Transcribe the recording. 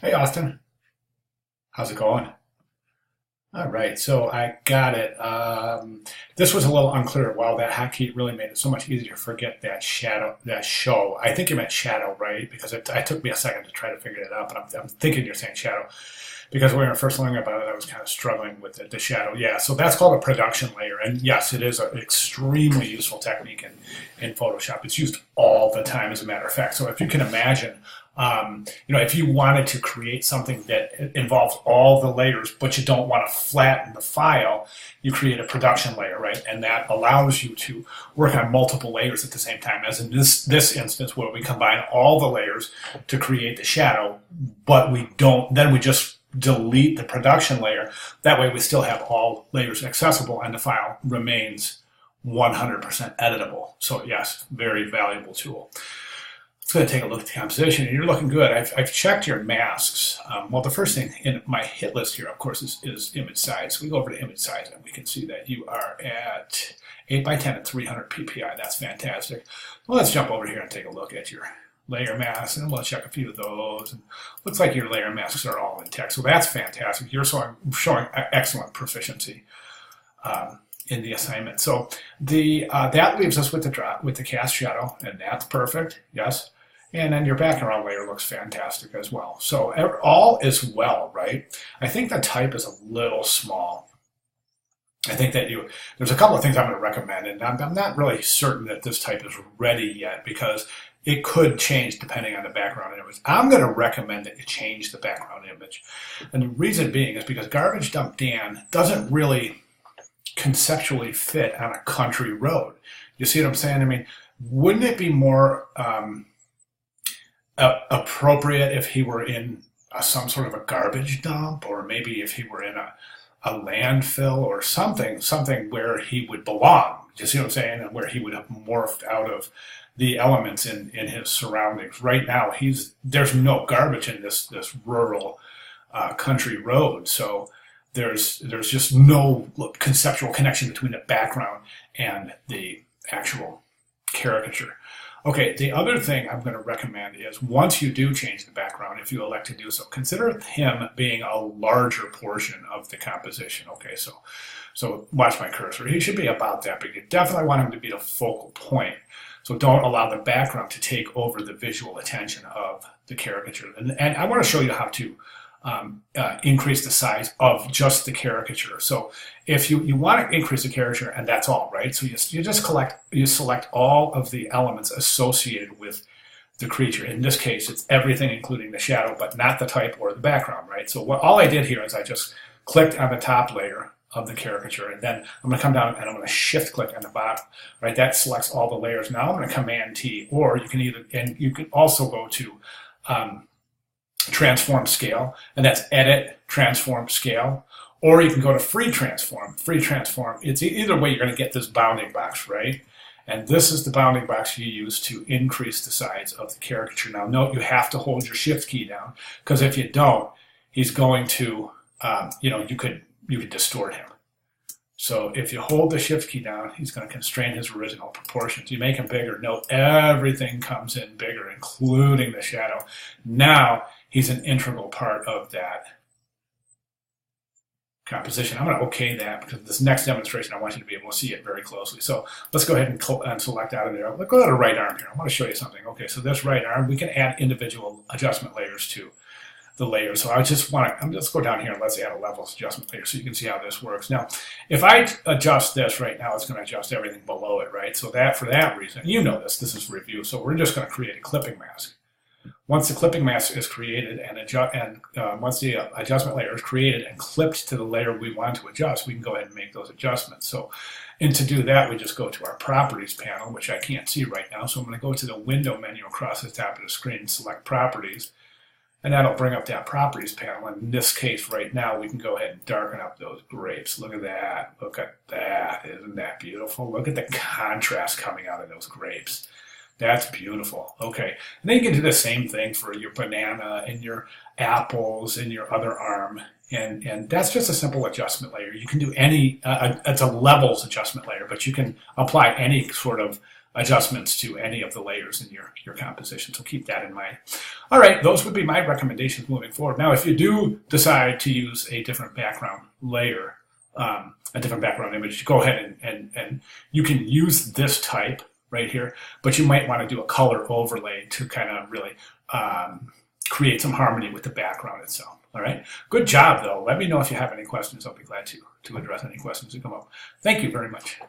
Hey Austin, how's it going? All right, so I got it. This was a little unclear. Wow, that hotkey really made it so much easier to forget that shadow, that show. I think you meant shadow, right? Because it took me a second to try to figure it out, but I'm thinking you're saying shadow. Because when we were first learning about it, I was kind of struggling with the shadow. Yeah, so that's called a production layer. And yes, it is an extremely useful technique in Photoshop. It's used all the time, as a matter of fact. So if you can imagine, if you wanted to create something that involves all the layers, but you don't want to flatten the file, you create a production layer, right? And that allows you to work on multiple layers at the same time, as in this instance where we combine all the layers to create the shadow, but we don't, then we just delete the production layer. That way we still have all layers accessible and the file remains 100% editable. So yes, very valuable tool. Let's go ahead and take a look at the composition. You're looking good. I've checked your masks. Well, the first thing in my hit list here, of course, is image size. We go over to image size and we can see that you are at 8 by 10 at 300 ppi. That's fantastic. Well, let's jump over here and take a look at your layer masks, and we'll check a few of those. And looks like your layer masks are all intact, so that's fantastic. You're showing excellent proficiency in the assignment. So that leaves us with the cast shadow, and that's perfect. Yes. And then your background layer looks fantastic as well. So all is well, right? I think the type is a little small. I think that there's a couple of things I'm going to recommend, and I'm not really certain that this type is ready yet because it could change depending on the background image. I'm going to recommend that you change the background image. And the reason being is because Garbage Dump Dan doesn't really conceptually fit on a country road. You see what I'm saying? I mean, wouldn't it be more appropriate if he were in some sort of a garbage dump, or maybe if he were in a landfill or something where he would belong? You see what I'm saying? And where he would have morphed out of the elements in his surroundings. Right now, there's no garbage in this rural country road, so there's just no conceptual connection between the background and the actual caricature. Okay, the other thing I'm going to recommend is once you do change the background, if you elect to do so, consider him being a larger portion of the composition. Okay, so watch my cursor. He should be about that big. You definitely want him to be the focal point. So don't allow the background to take over the visual attention of the caricature. And I want to show you how to increase the size of just the caricature. So if you want to increase the caricature, and that's all, right? So you select all of the elements associated with the creature. In this case, it's everything including the shadow, but not the type or the background, right? So all I did here is I just clicked on the top layer of the caricature, and then I'm going to come down and I'm going to shift click on the bottom, right? That selects all the layers. Now I'm going to Command T, or you can also go to transform scale, and that's edit, transform scale, or you can go to free transform. It's either way, you're going to get this bounding box, right? And this is the bounding box you use to increase the size of the caricature. Now note, you have to hold your shift key down, because if you don't, he's going to, you could distort him. So if you hold the shift key down, he's going to constrain his original proportions. You make him bigger. Note, everything comes in bigger, including the shadow. Now he's an integral part of that composition. I'm going to OK that, because this next demonstration, I want you to be able to see it very closely. So let's go ahead and select out of there. Let's go to the right arm here. I want to show you something. Okay, so this right arm, we can add individual adjustment layers to the layers. So let's go down here and let's add a levels adjustment layer so you can see how this works. Now, if I adjust this right now, it's going to adjust everything below it, right? So for that reason, this is review. So we're just going to create a clipping mask. Once the clipping mask is created once the adjustment layer is created and clipped to the layer we want to adjust, we can go ahead and make those adjustments. So, and to do that, we just go to our properties panel, which I can't see right now. So I'm going to go to the window menu across the top of the screen and select properties. And that'll bring up that properties panel. And in this case right now, we can go ahead and darken up those grapes. Look at that. Look at that. Isn't that beautiful? Look at the contrast coming out of those grapes. That's beautiful. Okay. And then you can do the same thing for your banana and your apples and your other arm. And that's just a simple adjustment layer. You can do it's a levels adjustment layer, but you can apply any sort of adjustments to any of the layers in your composition. So keep that in mind. All right, those would be my recommendations moving forward. Now, if you do decide to use a different background layer, a different background image, go ahead and you can use this type right here, but you might want to do a color overlay to kind of really create some harmony with the background itself. All right. Good job, though. Let me know if you have any questions. I'll be glad to address any questions that come up. Thank you very much.